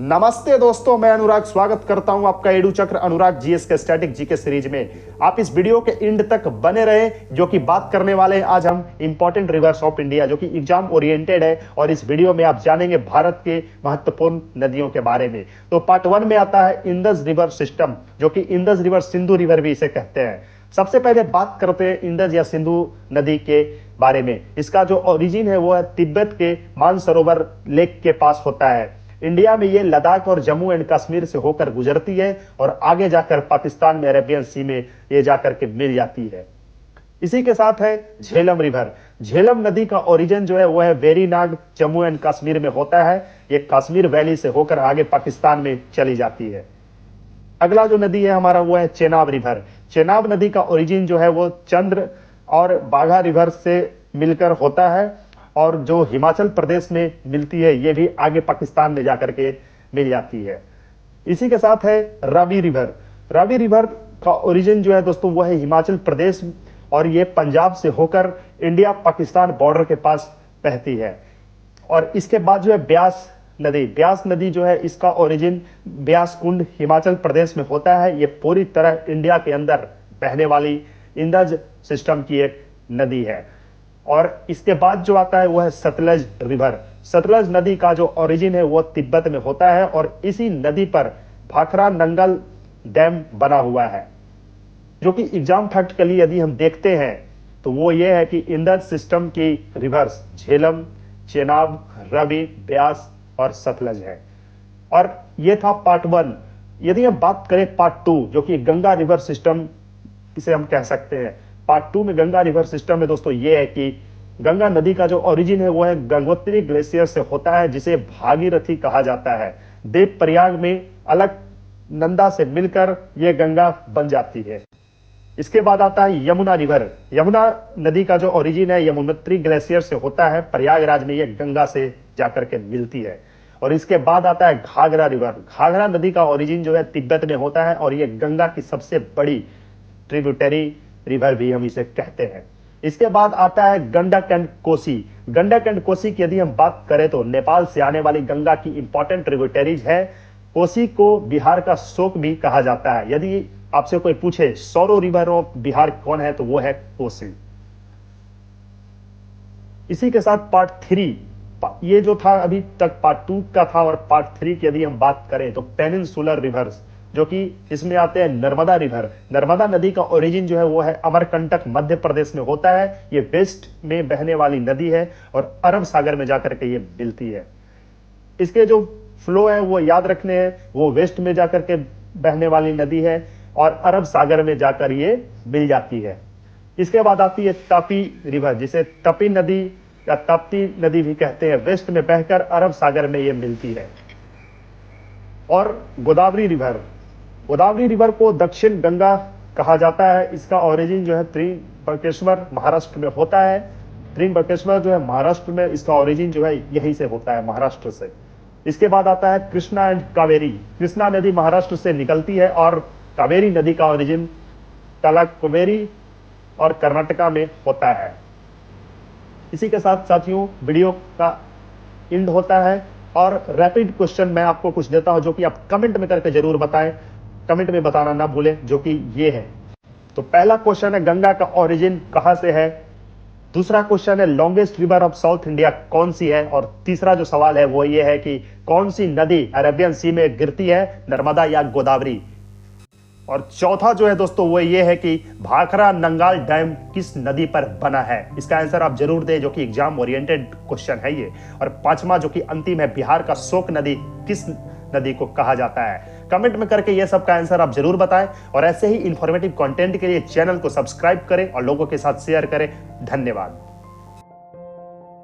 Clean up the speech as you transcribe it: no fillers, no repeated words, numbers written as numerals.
नमस्ते दोस्तों, मैं अनुराग स्वागत करता हूं आपका एडू चक्र अनुराग जीएस के स्टैटिक जीके सीरीज में। आप इस वीडियो के एंड तक बने रहे, जो कि बात करने वाले हैं आज हम इंपॉर्टेंट रिवर्स ऑफ इंडिया, जो कि एग्जाम ओरिएंटेड है। और इस वीडियो में आप जानेंगे भारत के महत्वपूर्ण नदियों के बारे में। तो पार्ट 1 में आता है इंडस रिवर सिस्टम, जो कि इंडस रिवर, सिंधु रिवर भी इसे कहते हैं। सबसे पहले बात करते हैं इंडस या सिंधु नदी के बारे में। इसका जो ओरिजिन है वो है तिब्बत के मानसरोवर लेक के पास होता है। इंडिया में ये लद्दाख और जम्मू एंड कश्मीर से होकर गुजरती है और आगे जाकर पाकिस्तान में अरेबियन सी में ये जाकर के मिल जाती है। इसी के साथ है झेलम रिवर। झेलम नदी का ओरिजिन जो है वो है वेरीनाग, जम्मू एंड कश्मीर में होता है। ये कश्मीर वैली से होकर आगे पाकिस्तान में चली जाती है। अगला जो नदी है हमारा वो है चेनाब रिवर। चेनाब नदी का ओरिजिन जो है वो चंद्र और बाघा रिवर से मिलकर होता है और जो हिमाचल प्रदेश में मिलती है ये भी आगे पाकिस्तान में जाकर के मिल जाती है। इसी के साथ है रावी रिवर। रावी रिवर का ओरिजिन जो है दोस्तों वो है हिमाचल प्रदेश और ये पंजाब से होकर इंडिया पाकिस्तान बॉर्डर के पास बहती है। और इसके बाद जो है ब्यास नदी। ब्यास नदी जो है इसका ओरिजिन ब्यास कुंड हिमाचल प्रदेश में होता है। ये पूरी तरह इंडिया के अंदर बहने वाली इंडस सिस्टम की एक नदी है। और इसके बाद जो आता है वो है सतलज रिवर। सतलज नदी का जो ओरिजिन है वो तिब्बत में होता है और इसी नदी पर भाखरा नंगल डैम बना हुआ है। जो कि एग्जाम फैक्ट के लिए यदि हम देखते हैं तो वो ये है कि इंडस सिस्टम की रिवर्स झेलम, चेनाब, रवि, ब्यास और सतलज है। और ये था पार्ट 1। यदि हम बात करें पार्ट 2, जो कि गंगा रिवर सिस्टम इसे हम कह सकते हैं। पार्ट 2 में गंगा रिवर सिस्टम में दोस्तों ये है कि गंगा नदी का जो ओरिजिन है वो है गंगोत्री ग्लेशियर से होता है, जिसे भागीरथी कहा जाता है। देवप्रयाग में अलकनंदा से मिलकर ये गंगा बन जाती है। इसके बाद आता है यमुना रिवर। यमुना नदी का जो ओरिजिन है यमुनोत्री ग्लेशियर से होता है। प्रयागराज में ये गंगा से जाकर के मिलती है। और इसके बाद आता है घाघरा रिवर। घाघरा नदी का ओरिजिन जो है तिब्बत में होता है और ये गंगा की सबसे बड़ी ट्रिब्यूटरी रिवर भी हम इसे कहते हैं। इसके बाद आता है गंडक एंड कोसी। गंडक एंड कोसी की यदि हम बात करें तो नेपाल से आने वाली गंगा की इंपॉर्टेंट ट्रिब्यूटरीज है। कोसी को बिहार का शोक भी कहा जाता है। यदि आपसे कोई पूछे सौरो रिवर ऑफ बिहार कौन है तो वो है कोसी। इसी के साथ पार्ट 3, ये जो था अभी तक पार्ट 2 का था, और पार्ट 3 की यदि हम बात करें तो पेनिनसुलर रिवर्स, जो कि इसमें आते हैं नर्मदा रिवर। नर्मदा नदी का ओरिजिन जो है वो है अमरकंटक, मध्य प्रदेश में होता है। ये वेस्ट में बहने वाली नदी है और अरब सागर में जाकर के ये मिलती है। इसके जो फ्लो है वो याद रखने हैं, वो वेस्ट में जाकर के बहने वाली नदी है और अरब सागर में जाकर ये मिल जाती है। इसके बाद आती है तापी रिवर, जिसे तपी नदी या ताप्ती नदी भी कहते हैं। वेस्ट में बहकर अरब सागर में ये मिलती है। और गोदावरी रिवर। गोदावरी रिवर को दक्षिण गंगा कहा जाता है। इसका ओरिजिन जो है त्रिंबकेश्वर महाराष्ट्र में होता है। त्रिंबकेश्वर जो है महाराष्ट्र में, इसका ओरिजिन जो है यहीं से होता है, महाराष्ट्र से। इसके बाद आता है कृष्णा एंड कावेरी। कृष्णा नदी महाराष्ट्र से निकलती है और कावेरी नदी का ओरिजिन तलाकोवेरी और कर्नाटका में होता है। इसी के साथ साथियों वीडियो का एंड होता है। और रैपिड क्वेश्चन मैं आपको कुछ देता हूं, जो कि आप कमेंट में करके जरूर बताएं। कमेंट में बताना ना भूलें, जो कि ये है। तो पहला क्वेश्चन है गंगा का ओरिजिन कहां से है। दूसरा क्वेश्चन है longest river of south India कौन सी है। और तीसरा जो सवाल है वो ये है कि कौन सी नदी अरेबियन सी में गिरती है, नर्मदा या गोदावरी। और चौथा जो है दोस्तों वो ये है कि भाखरा नंगाल डैम किस नदी पर बना है। इसका आंसर आप जरूर दें, जो कि एग्जाम ओरिएंटेड क्वेश्चन है ये। और पांचवा जो कि अंतिम है, बिहार का शोक नदी किस नदी को कहा जाता है। कमेंट में करके ये सब का आंसर आप जरूर बताएं। और ऐसे ही इंफॉर्मेटिव कंटेंट के लिए चैनल को सब्सक्राइब करें और लोगों के साथ शेयर करें। धन्यवाद।